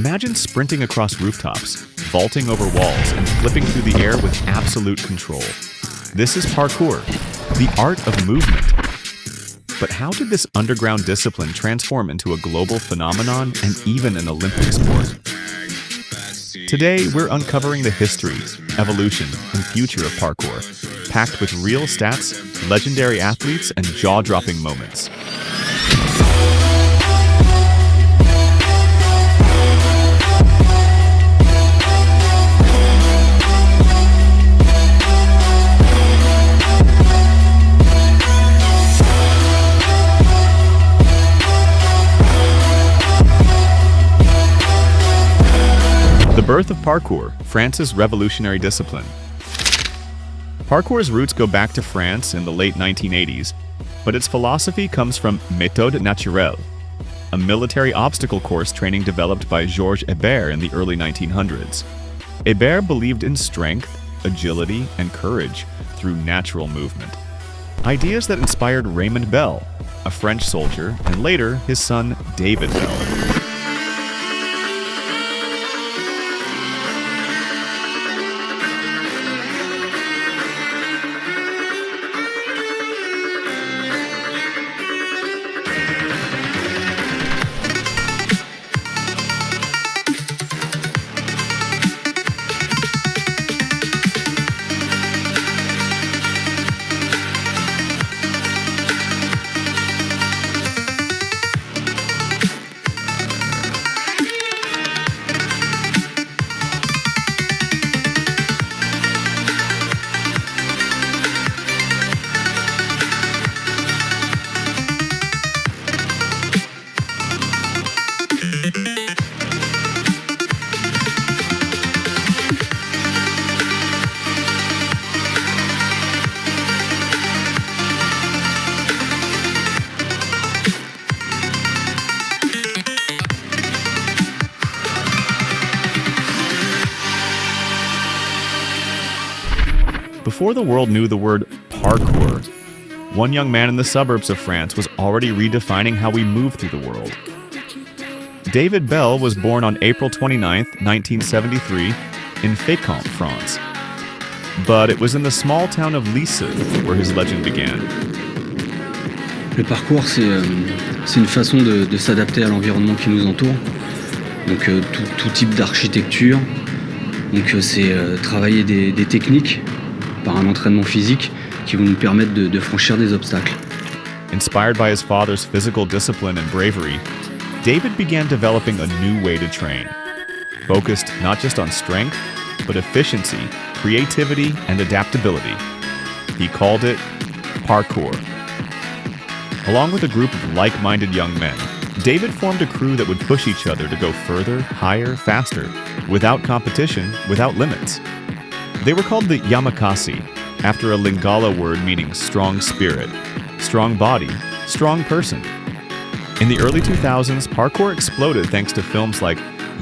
Imagine sprinting across rooftops, vaulting over walls, and flipping through the air with absolute control. This is parkour, the art of movement. But how did this underground discipline transform into a global phenomenon and even an Olympic sport? Today, we're uncovering the history, evolution, and future of parkour, packed with real stats, legendary athletes, and jaw-dropping moments. The birth of parkour, France's revolutionary discipline. Parkour's roots go back to France in the late 1980s, but its philosophy comes from méthode naturelle, a military obstacle course training developed by Georges Hébert in the early 1900s. Hébert believed in strength, agility, and courage through natural movement. Ideas that inspired Raymond Bell, a French soldier, and later his son David Bell. Before the world knew the word parkour, one young man in the suburbs of France was already redefining how we move through the world. David Bell was born on April 29, 1973, in Fécamp, France. But it was in the small town of Lisse where his legend began. Le parcours, c'est une façon de s'adapter à l'environnement qui nous entoure. Donc tout type d'architecture. Donc c'est travailler des techniques par un entraînement physique qui vont nous permettre de franchir des obstacles. Inspired by his father's physical discipline and bravery, David began developing a new way to train, focused not just on strength, but efficiency, creativity, and adaptability. He called it parkour. Along with a group of like-minded young men, David formed a crew that would push each other to go further, higher, faster, without competition, without limits. They were called the Yamakasi, after a Lingala word meaning strong spirit, strong body, strong person. In the early 2000s, parkour exploded thanks to films like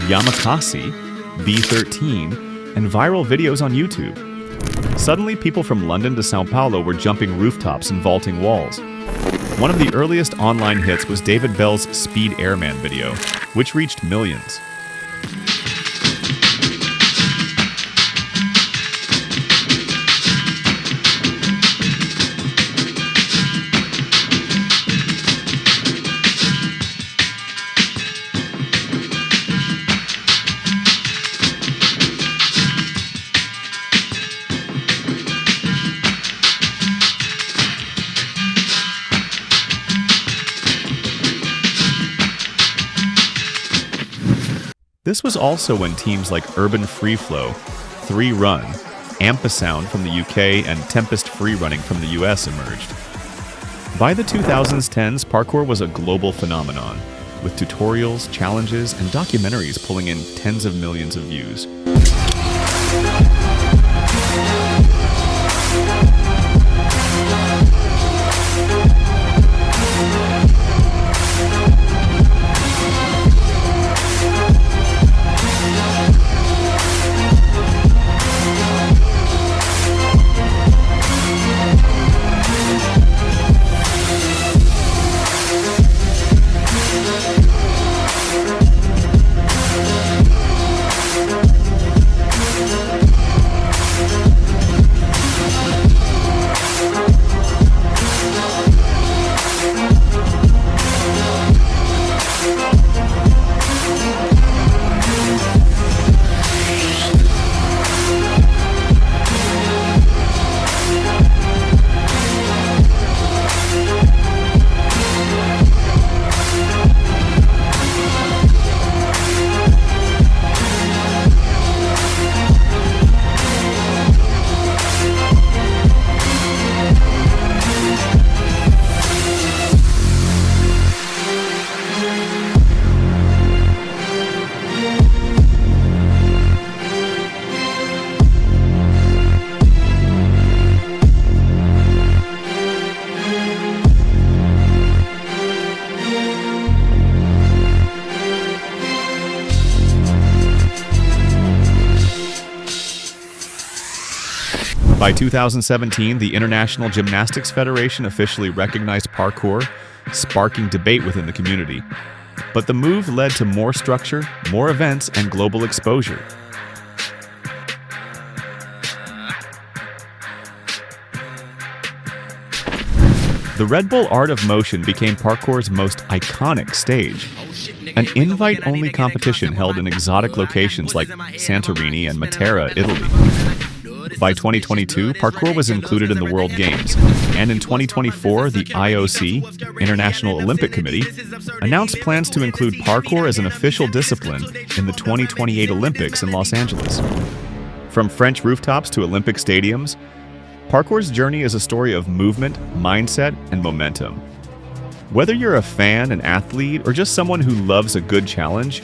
Yamakasi, B13, and viral videos on YouTube. Suddenly, people from London to Sao Paulo were jumping rooftops and vaulting walls. One of the earliest online hits was David Bell's Speed Airman video, which reached millions. This was also when teams like Urban Free Flow, 3 Run, Ampasound from the UK, and Tempest Free Running from the US emerged. By the 2010s, parkour was a global phenomenon, with tutorials, challenges, and documentaries pulling in tens of millions of views. By 2017, the International Gymnastics Federation officially recognized parkour, sparking debate within the community. But the move led to more structure, more events, and global exposure. The Red Bull Art of Motion became parkour's most iconic stage, an invite-only competition held in exotic locations like Santorini and Matera, Italy. By 2022, parkour was included in the World Games, and in 2024, the IOC, International Olympic Committee, announced plans to include parkour as an official discipline in the 2028 Olympics in Los Angeles. From French rooftops to Olympic stadiums, parkour's journey is a story of movement, mindset, and momentum. Whether you're a fan, an athlete, or just someone who loves a good challenge,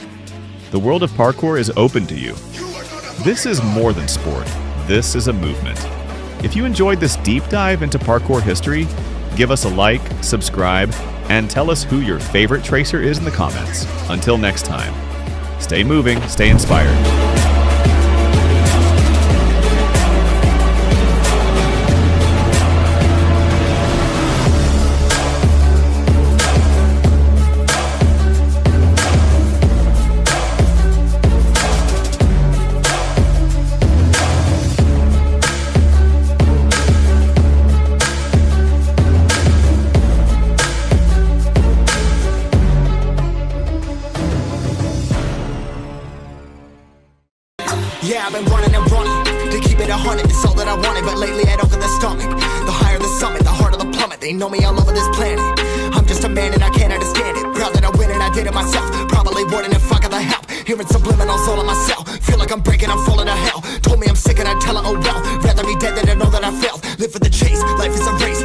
the world of parkour is open to you. This is more than sport. This is a movement. If you enjoyed this deep dive into parkour history, give us a like, subscribe, and tell us who your favorite tracer is in the comments. Until next time, stay moving, stay inspired. Yeah, I've been running and running to keep it 100, it's all that I wanted. But lately I don't get the stomach. The higher the summit, the harder the plummet. They know me all over this planet. I'm just a man and I can't understand it. Proud that I win and I did it myself. Probably wouldn't if I got the help. Hearing subliminals all on myself. Feel like I'm breaking, I'm falling to hell. Told me I'm sick and I tell her, oh well. Rather be dead than to know that I failed. Live for the chase, life is a race.